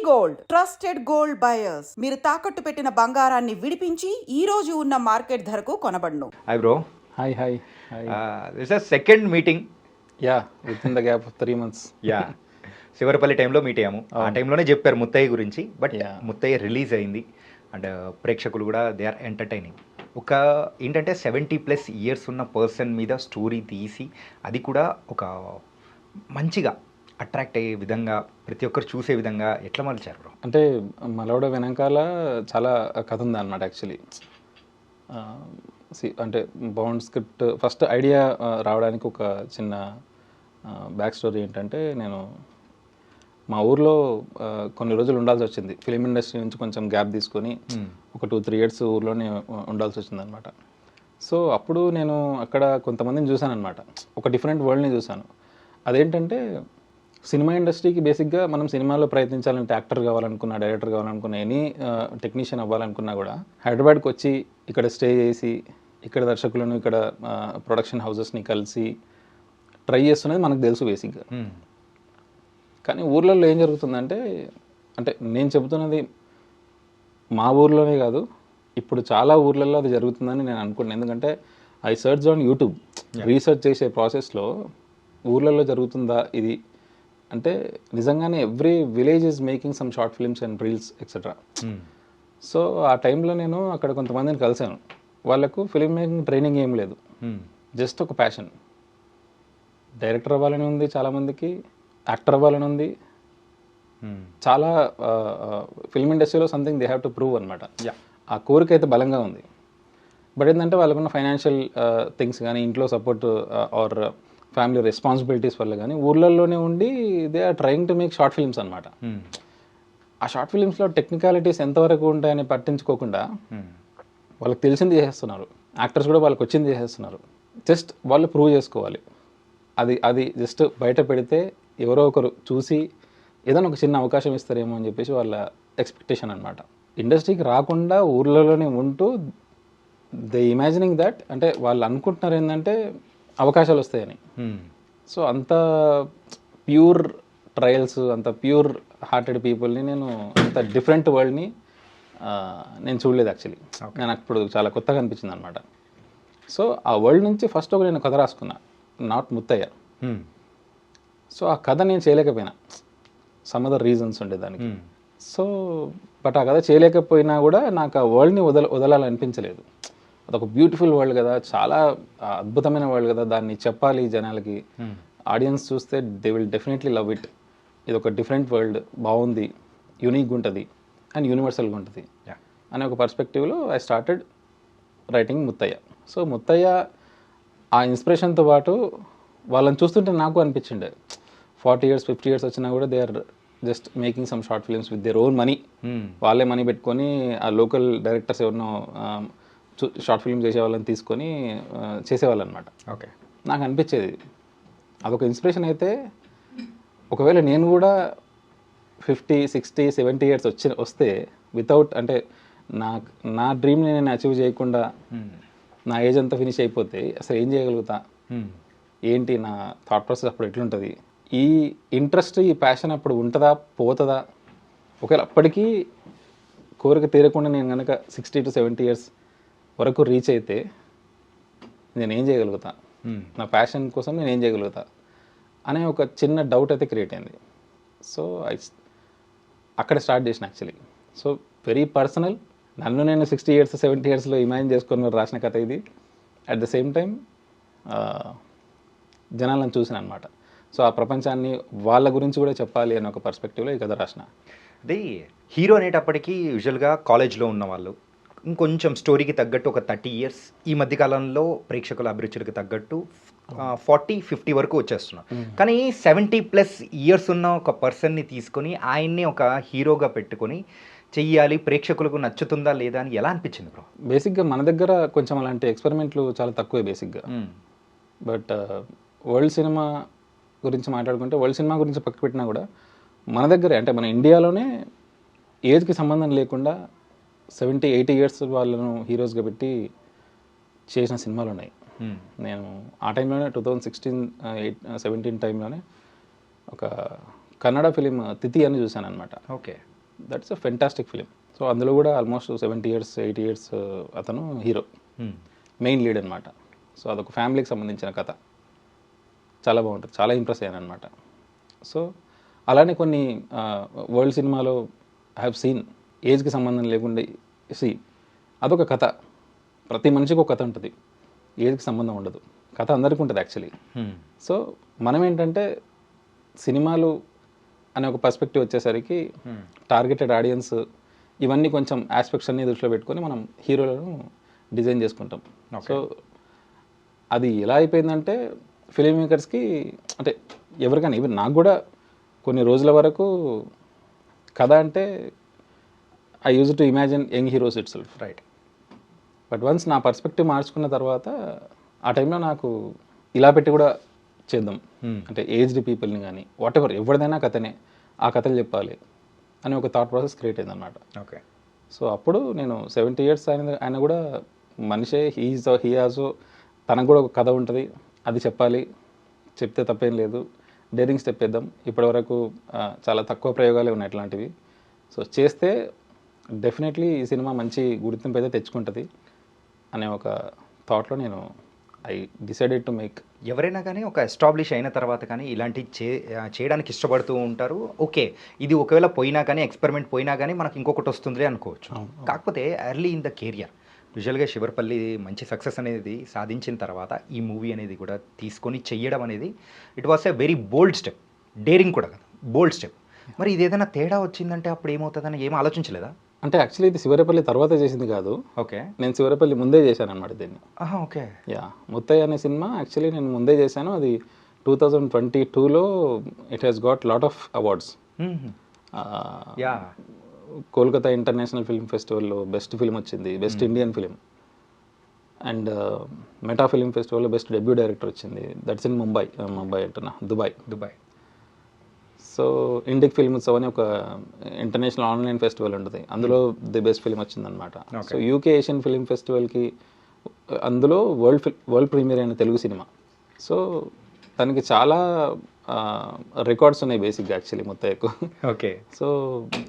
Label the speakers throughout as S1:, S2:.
S1: Gold trusted gold buyers మీరు తాకట్టు పెట్టిన బంగారాన్ని విడిపించి ఈ రోజు ఉన్న మార్కెట్ ధరకు కొనబడును.
S2: Hi bro.
S3: Hi.
S2: This is second meeting.
S3: Yeah, with in the gap of 3 months.
S2: Yeah, Shivarapalli టైంలో మీట్ అయ్యాము. ఆ టైంలోనే చెప్పారు ముత్తయ్య గురించి. బట్ ముత్తయ్య రిలీజ్ అయింది అండ్ ప్రేక్షకులు కూడా దే ఆర్ ఎంటర్టైనింగ్. ఒక ఏంటంటే 70+ years ఉన్న పర్సన్ మీద స్టోరీ తీసి అది కూడా ఒక మంచిగా అట్రాక్ట్ అయ్యే విధంగా ప్రతి ఒక్కరు చూసే విధంగా ఎట్లా మలిచారు బ్రో?
S3: అంటే మలవడ వెనకాల చాలా కథ ఉంది అన్నమాట యాక్చువల్లీ. అంటే బౌండ్ స్క్రిప్ట్ ఫస్ట్ ఐడియా రావడానికి ఒక చిన్న బ్యాక్ స్టోరీ ఏంటంటే, నేను మా ఊర్లో కొన్ని రోజులు ఉండాల్సి వచ్చింది. ఫిలిం ఇండస్ట్రీ నుంచి కొంచెం గ్యాప్ తీసుకొని ఒక 2-3 years ఊర్లోనే ఉండాల్సి వచ్చింది అనమాట. సో అప్పుడు నేను అక్కడ కొంతమందిని చూశాను అనమాట. ఒక డిఫరెంట్ వరల్డ్ని చూశాను. అదేంటంటే, సినిమా ఇండస్ట్రీకి బేసిక్గా మనం సినిమాలో ప్రయత్నించాలంటే యాక్టర్ కావాలనుకున్నా, డైరెక్టర్ కావాలనుకున్నా, ఎనీ టెక్నీషియన్ అవ్వాలనుకున్నా కూడా హైదరాబాద్కి వచ్చి ఇక్కడ స్టే చేసి ఇక్కడ దర్శకులను, ఇక్కడ ప్రొడక్షన్ హౌసెస్ని కలిసి ట్రై చేస్తున్నది మనకు తెలుసు బేసిక్గా. కానీ ఊర్లలో ఏం జరుగుతుందంటే, అంటే నేను చెబుతున్నది మా ఊర్లోనే కాదు, ఇప్పుడు చాలా ఊర్లలో అది జరుగుతుందని నేను అనుకుంటున్నాను. ఎందుకంటే I search on YouTube, research చేసే ప్రాసెస్లో ఊర్లలో జరుగుతుందా ఇది అంటే నిజంగానే every village is making some short films and reels etcetera. So ఆ టైంలో నేను అక్కడ కొంతమందిని కలిశాను. వాళ్ళకు ఫిల్మ్ మేకింగ్ ట్రైనింగ్ ఏం లేదు, జస్ట్ ఒక ప్యాషన్. డైరెక్టర్ అవ్వాలని ఉంది చాలామందికి, యాక్టర్ అవ్వాలని ఉంది. చాలా ఫిల్మ్ ఇండస్ట్రీలో something they have to prove అనమాట. ఆ కోరిక అయితే బలంగా ఉంది. బట్ ఏంటంటే వాళ్ళకున్న ఫైనాన్షియల్ థింగ్స్ కానీ, ఇంట్లో సపోర్ట్ ఆర్ ఫ్యామిలీ రెస్పాన్సిబిలిటీస్ వల్ల కానీ ఊర్లలోనే ఉండి they are trying to make short films అనమాట. ఆ షార్ట్ ఫిల్మ్స్లో టెక్నికాలిటీస్ ఎంతవరకు ఉంటాయని పట్టించుకోకుండా వాళ్ళకి తెలిసింది చేసేస్తున్నారు. యాక్టర్స్ కూడా వాళ్ళకి వచ్చింది చేసేస్తున్నారు. జస్ట్ వాళ్ళు ప్రూవ్ చేసుకోవాలి. అది జస్ట్ బయట పెడితే ఎవరో ఒకరు చూసి ఏదైనా ఒక చిన్న అవకాశం ఇస్తారేమో అని చెప్పేసి వాళ్ళ ఎక్స్పెక్టేషన్ అనమాట. ఇండస్ట్రీకి రాకుండా ఊర్లలోనే ఉంటూ దే ఇమాజినింగ్ దట్, అంటే వాళ్ళు అనుకుంటున్నారు ఏంటంటే అవకాశాలు వస్తాయని. సో అంత ప్యూర్ ట్రయల్స్, అంత ప్యూర్ హార్టెడ్ పీపుల్ని నేను, అంత డిఫరెంట్ వరల్డ్ని నేను చూడలేదు యాక్చువల్లీ. నేను అప్పుడు చాలా కొత్తగా అనిపించింది అనమాట. సో ఆ వరల్డ్ నుంచి ఫస్ట్ ఒక నేను కథ రాసుకున్నా, నాట్ ముత్తయ్య. సో ఆ కథ నేను చేయలేకపోయినా, సమ్ అదర్ రీజన్స్ ఉండే దానికి. సో బట్ ఆ కథ చేయలేకపోయినా కూడా నాకు ఆ వరల్డ్ని వదలాలనిపించలేదు. అదొక బ్యూటిఫుల్ వరల్డ్ కదా, చాలా అద్భుతమైన వరల్డ్ కదా, దాన్ని చెప్పాలి జనాలకి. ఆడియన్స్ చూస్తే they will definitely love it. ఇది ఒక డిఫరెంట్ వరల్డ్, బాగుంది, యూనిక్గా ఉంటుంది అండ్ యూనివర్సల్గా ఉంటుంది అనే ఒక పర్స్పెక్టివ్లో I started writing Muthayya. So Muthayya ఆ ఇన్స్పిరేషన్తో పాటు వాళ్ళని చూస్తుంటే నాకు అనిపించిండే 40 years 50 years వచ్చినా కూడా they are just making some short films with their own money. వాళ్ళే మనీ పెట్టుకొని ఆ లోకల్ డైరెక్టర్స్ ఎవరినో షార్ట్ ఫిల్మ్ చేసే వాళ్ళని తీసుకొని చేసేవాళ్ళు అనమాట.
S2: ఓకే,
S3: నాకు అనిపించేది అదొక ఇన్స్పిరేషన్. అయితే ఒకవేళ నేను కూడా 50 60 70 years వస్తే వితౌట్, అంటే నా డ్రీమ్ని నేను అచీవ్ చేయకుండా నా ఏజ్ అంతా ఫినిష్ అయిపోతే అసలు ఏం చేయగలుగుతా, ఏంటి నా థాట్ ప్రాసెస్ అప్పుడు ఎట్లుంటుంది, ఈ ఇంట్రెస్ట్ ఈ ప్యాషన్ అప్పుడు ఉంటుందా పోతుందా, ఒకవేళ అప్పటికీ కోరిక తీరకుండా నేను కనుక 60 to 70 years వరకు రీచ్ అయితే నేనేం చేయగలుగుతా, నా ప్యాషన్ కోసం నేను ఏం చేయగలుగుతా అనే ఒక చిన్న డౌట్ అయితే క్రియేట్ అయింది. సో అక్కడ స్టార్ట్ చేసిన యాక్చువల్లీ. సో వెరీ పర్సనల్, నన్ను నేను 60 years 70 yearsలో ఇమాజిన్ చేసుకొని రాసిన కథ ఇది. అట్ ద సేమ్ టైం జనాలను చూసిన అనమాట. సో ఆ ప్రపంచాన్ని వాళ్ళ గురించి కూడా చెప్పాలి అనే ఒక పర్స్పెక్టివ్లో ఈ కథ రాసిన.
S2: అదే హీరో అనేటప్పటికీ యూజువల్గా కాలేజ్లో ఉన్న వాళ్ళు, ఇంకొంచెం స్టోరీకి తగ్గట్టు ఒక 30 years, ఈ మధ్యకాలంలో ప్రేక్షకుల అభిరుచులకు తగ్గట్టు 40-50 వరకు వచ్చేస్తున్నారు. కానీ 70+ years ఉన్న ఒక పర్సన్ని తీసుకొని ఆయన్ని ఒక హీరోగా పెట్టుకొని చెయ్యాలి, ప్రేక్షకులకు నచ్చుతుందా లేదా అని ఎలా అనిపించింది బ్రో?
S3: బేసిక్గా మన దగ్గర కొంచెం అలాంటి ఎక్స్పెరిమెంట్లు చాలా తక్కువే బేసిక్గా. బట్ వరల్డ్ సినిమా గురించి మాట్లాడుకుంటే, వరల్డ్ సినిమా గురించి పక్క పెట్టినా కూడా మన దగ్గరే, అంటే మన ఇండియాలోనే ఏజ్కి సంబంధం లేకుండా 70-80 years వాళ్ళను హీరోస్గా పెట్టి చేసిన సినిమాలు ఉన్నాయి. నేను ఆ టైంలోనే 2016-17 టైంలోనే ఒక కన్నడ ఫిలిం తిథి అని చూశాను అనమాట.
S2: Okay,
S3: that's a fantastic film. So అందులో కూడా ఆల్మోస్ట్ 70 ఇయర్స్ 80 ఇయర్స్ అతను హీరో, మెయిన్ లీడ్ అనమాట. సో అదొక ఫ్యామిలీకి సంబంధించిన కథ, చాలా బాగుంటుంది, చాలా ఇంప్రెస్ అయ్యాను అనమాట. సో అలానే కొన్ని వరల్డ్ సినిమాలో ఐ హ్యావ్ సీన్ ఏజ్కి సంబంధం లేకుండా అదొక కథ, ప్రతి మనిషికి ఒక కథ ఉంటుంది, ఏజ్కి సంబంధం ఉండదు, కథ అందరికీ ఉంటుంది యాక్చువల్లీ. సో మనం ఏంటంటే సినిమాలు అనే ఒక పర్స్పెక్టివ్ వచ్చేసరికి టార్గెటెడ్ ఆడియన్స్ ఇవన్నీ కొంచెం ఆస్పెక్ట్స్ అన్ని దృష్టిలో పెట్టుకొని మనం హీరోలను డిజైన్ చేసుకుంటాం. సో అది ఎలా అయిపోయిందంటే ఫిలిం మేకర్స్కి, అంటే ఎవరికైనా, ఈవెన్ నాకు కూడా కొన్ని రోజుల వరకు కథ అంటే I use to imagine young heroes it self,
S2: right.
S3: But once నా పర్స్పెక్టివ్ మార్చుకున్న తర్వాత ఆ టైంలో నాకు ఇలా పెట్టి కూడా చేద్దాం, అంటే ఏజ్డ్ పీపుల్ని కానీ వాట్ ఎవర్ ఎవరిదైనా కథనే, ఆ కథలు చెప్పాలి అని ఒక థాట్ ప్రాసెస్ క్రియేట్ అయింది అనమాట.
S2: ఓకే.
S3: సో అప్పుడు నేను 70 ఇయర్స్ ఆయన కూడా మనిషే, హీ ఆల్సో, తనకు కూడా ఒక కథ ఉంటుంది, అది చెప్పాలి, చెప్తే తప్పేం లేదు, డేరింగ్ స్టెప్ వేద్దాం. ఇప్పటివరకు చాలా తక్కువ ప్రయోగాలే ఉన్నాయి ఇట్లాంటివి. సో చేస్తే డెఫినెట్లీ ఈ సినిమా మంచి గుర్తింపు అయితే తెచ్చుకుంటుంది అనే ఒక థాట్లో నేను ఐ డిసైడెడ్ టు మేక్.
S2: ఎవరైనా కానీ ఒక ఎస్టాబ్లిష్ అయిన తర్వాత కానీ ఇలాంటి చేయడానికి ఇష్టపడుతూ ఉంటారు. ఓకే, ఇది ఒకవేళ పోయినా కానీ, ఎక్స్పెరిమెంట్ పోయినా కానీ మనకు ఇంకొకటి వస్తుంది అనుకోవచ్చు. కాకపోతే ఎర్లీ ఇన్ ద కెరియర్ యూజువల్గా శివరపల్లి మంచి సక్సెస్ అనేది సాధించిన తర్వాత ఈ మూవీ అనేది కూడా తీసుకొని చెయ్యడం అనేది it was a very bold step, daring కూడా కదా, బోల్డ్ స్టెప్. మరి ఇది ఏదైనా తేడా వచ్చిందంటే అప్పుడు ఏమవుతుందని ఏం ఆలోచించలేదా?
S3: అంటే యాక్చువల్లీ ఇది శివరపల్లి తర్వాత చేసింది కాదు,
S2: ఓకే,
S3: నేను శివరపల్లి ముందే చేశాను అనమాట దీన్ని.
S2: ఓకే.
S3: యా, ముత్తయ్య అనే సినిమా యాక్చువల్లీ నేను ముందే చేశాను. అది 2022లో it has got lot of awards.
S2: Yeah,
S3: Kolkata international film ఫెస్టివల్లో బెస్ట్ ఫిల్మ్ వచ్చింది, best Indian film, and meta film ఫెస్టివల్లో బెస్ట్ డెబ్యూ డైరెక్టర్ వచ్చింది. దట్స్ ఇన్ ముంబై అంటున్నా, Dubai. So Indic film Utsav అని ఒక ఇంటర్నేషనల్ ఆన్లైన్ ఫెస్టివల్ ఉంటుంది, అందులో ది బెస్ట్ ఫిల్మ్ వచ్చిందనమాట. సో యూకే ఏషియన్ ఫిల్మ్ ఫెస్టివల్కి అందులో వరల్డ్ ప్రీమియర్ అయిన తెలుగు సినిమా. సో దానికి చాలా రికార్డ్స్ ఉన్నాయి బేసిక్గా యాక్చువల్లీ ముత్తయ్యకు.
S2: ఓకే.
S3: సో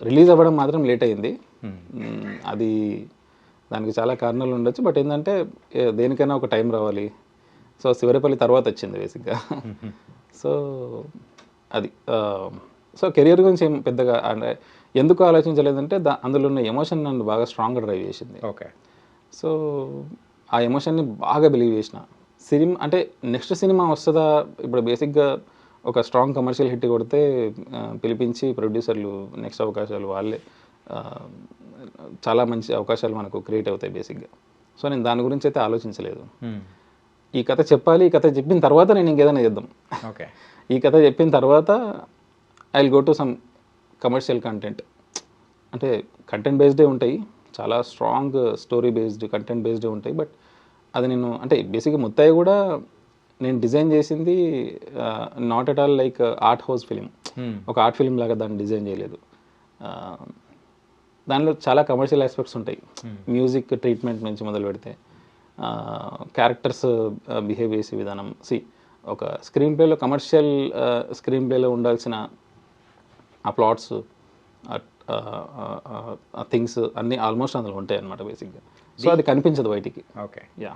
S3: రిలీజ్ అవ్వడం మాత్రం లేట్ అయింది. అది దానికి చాలా కారణాలు ఉండొచ్చు, బట్ ఏంటంటే దేనికైనా ఒక టైం రావాలి. సో శివరపల్లి తర్వాత వచ్చింది బేసిక్గా. సో అది సో కెరియర్ గురించి ఏం పెద్దగా అంటే ఎందుకు ఆలోచించలేదంటే అందులో ఉన్న ఎమోషన్ నన్ను బాగా స్ట్రాంగ్గా డ్రైవ్ చేసింది.
S2: ఓకే.
S3: సో ఆ ఎమోషన్ని బాగా బిలీవ్ చేసిన. సినిమా అంటే నెక్స్ట్ సినిమా వస్తుందా, ఇప్పుడు బేసిక్గా ఒక స్ట్రాంగ్ కమర్షియల్ హిట్ కొడితే పిలిపించి ప్రొడ్యూసర్లు నెక్స్ట్ అవకాశాలు వాళ్ళే, చాలా మంచి అవకాశాలు మనకు క్రియేట్ అవుతాయి బేసిక్గా. సో నేను దాని గురించి అయితే ఆలోచించలేదు. ఈ కథ చెప్పాలి, ఈ కథ చెప్పిన తర్వాత నేను ఇంకేదైనా చేద్దాం.
S2: ఓకే.
S3: ఈ కథ చెప్పిన తర్వాత I will go to some commercial content, అంటే కంటెంట్ బేస్డే ఉంటాయి, చాలా స్ట్రాంగ్ స్టోరీ బేస్డ్ కంటెంట్ బేస్డే ఉంటాయి. బట్ అది నేను అంటే బేసిక్గా ముత్తయ్య కూడా నేను డిజైన్ చేసింది not at all like art house film, ఒక ఆర్ట్ ఫిలిం లాగా దాన్ని డిజైన్ చేయలేదు. దానిలో చాలా కమర్షియల్ ఆస్పెక్ట్స్ ఉంటాయి, మ్యూజిక్ ట్రీట్మెంట్ నుంచి మొదలు పెడితే క్యారెక్టర్స్ బిహేవ్ చేసే విధానం. ఒక స్క్రీన్ ప్లేలో, కమర్షియల్ స్క్రీన్ ప్లేలో ఉండాల్సిన ఆ ప్లాట్స్, థింగ్స్ అన్నీ ఆల్మోస్ట్ అందులో ఉంటాయి అన్నమాట బేసిక్గా. సో అది కనిపించదు బయటికి.
S2: ఓకే.
S3: యా.